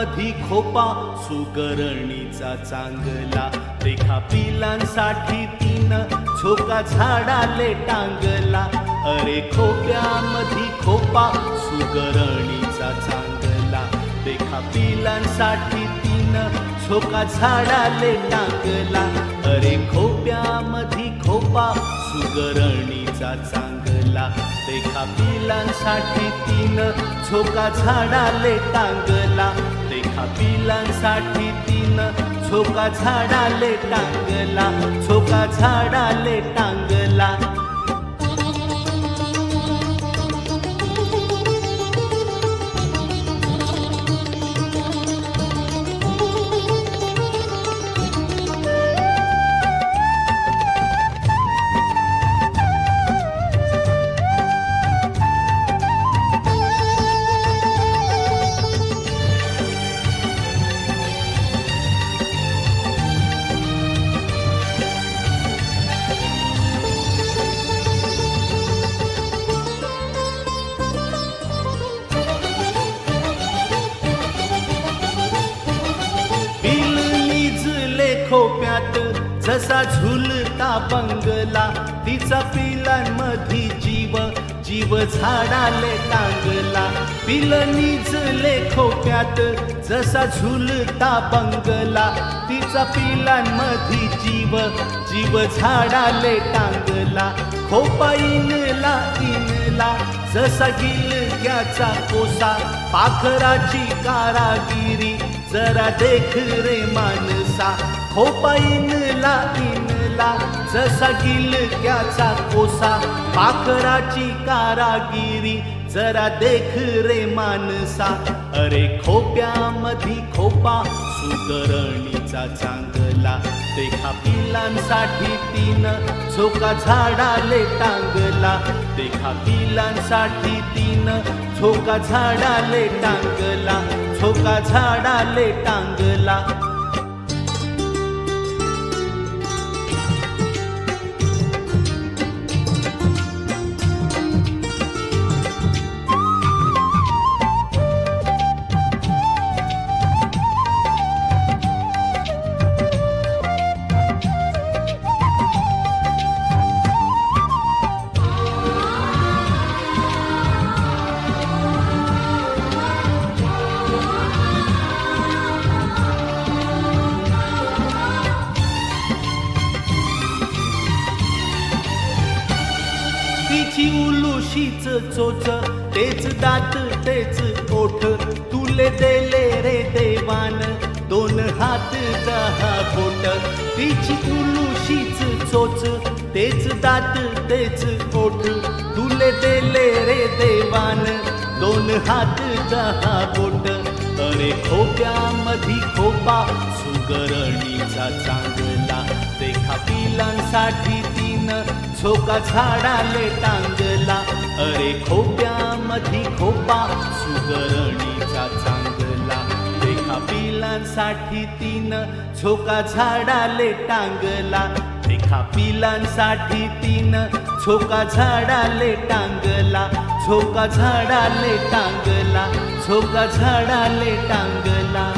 खोप्यामधी खोपा सुगरणीचा चांगला, देखा पिलांसाठी तीन झोका झाडाले टांगला. अरे खोप्यामधी खोपा सुगरणीचा चांगला, देखा पिलांसाठी तीन झोका झाडाले टांगला. अरे खोप्यामधी खोपा सुगरणीचा चांगला, देखा पिलांसाठी तीन झोका झाडाले टांगला. देखा पिलांसाठी तीन झोका झाडाले टांगला, झोका झाडाले टांगला. खोप्यात जसा झुलता बंगला, तिचा पिलांमधी जीव जीव झाडाले टांगला. पिल निजले खोप्यात जसा झुलता बंगला, तिचा पिलांमधी जीव जीव झाडाले टांगला. खोपा इनला इनला जसा गिलक्याचा कोसा, पाखराची कारागिरी जरा देख रे मानसा. खोपा इनला इनला जसा गिलक्याचा कोसा, पाखराची कारागिरी जरा देख रे मानसा. अरे खोप्यामधी खोपा सुगरणीचा चांगला, देखा पिलांसाठी तीन झोका झाडाले टांगला. देखा पिलांसाठी तीन झोका झाडाले टांगला, झोका झाडाले टांगला. तिची उलुशीच चोच, तेच दात तेच ओठ, तुले देले रे देवान दोन हात 10 बोट. तिची उलुशीच चोच, तेच दात तेच ओठ, तुले देले रे देवान दोन हात 10 बोट. अरे खोप्यामधी खोपा सुगरणीचा चांगला, देखा पिलांसाठी तीन झोका झाडाले टांगला. अरे खोप्यामधी खोपा सुगरणीचा चांगला, देखा पिलांसाठी तीन झोका झाडाले टांगला. देखा पिलांसाठी तीन झोका झाडाले टांगला, झोका झाडाले टांगला, झोका झाडाले टांगला.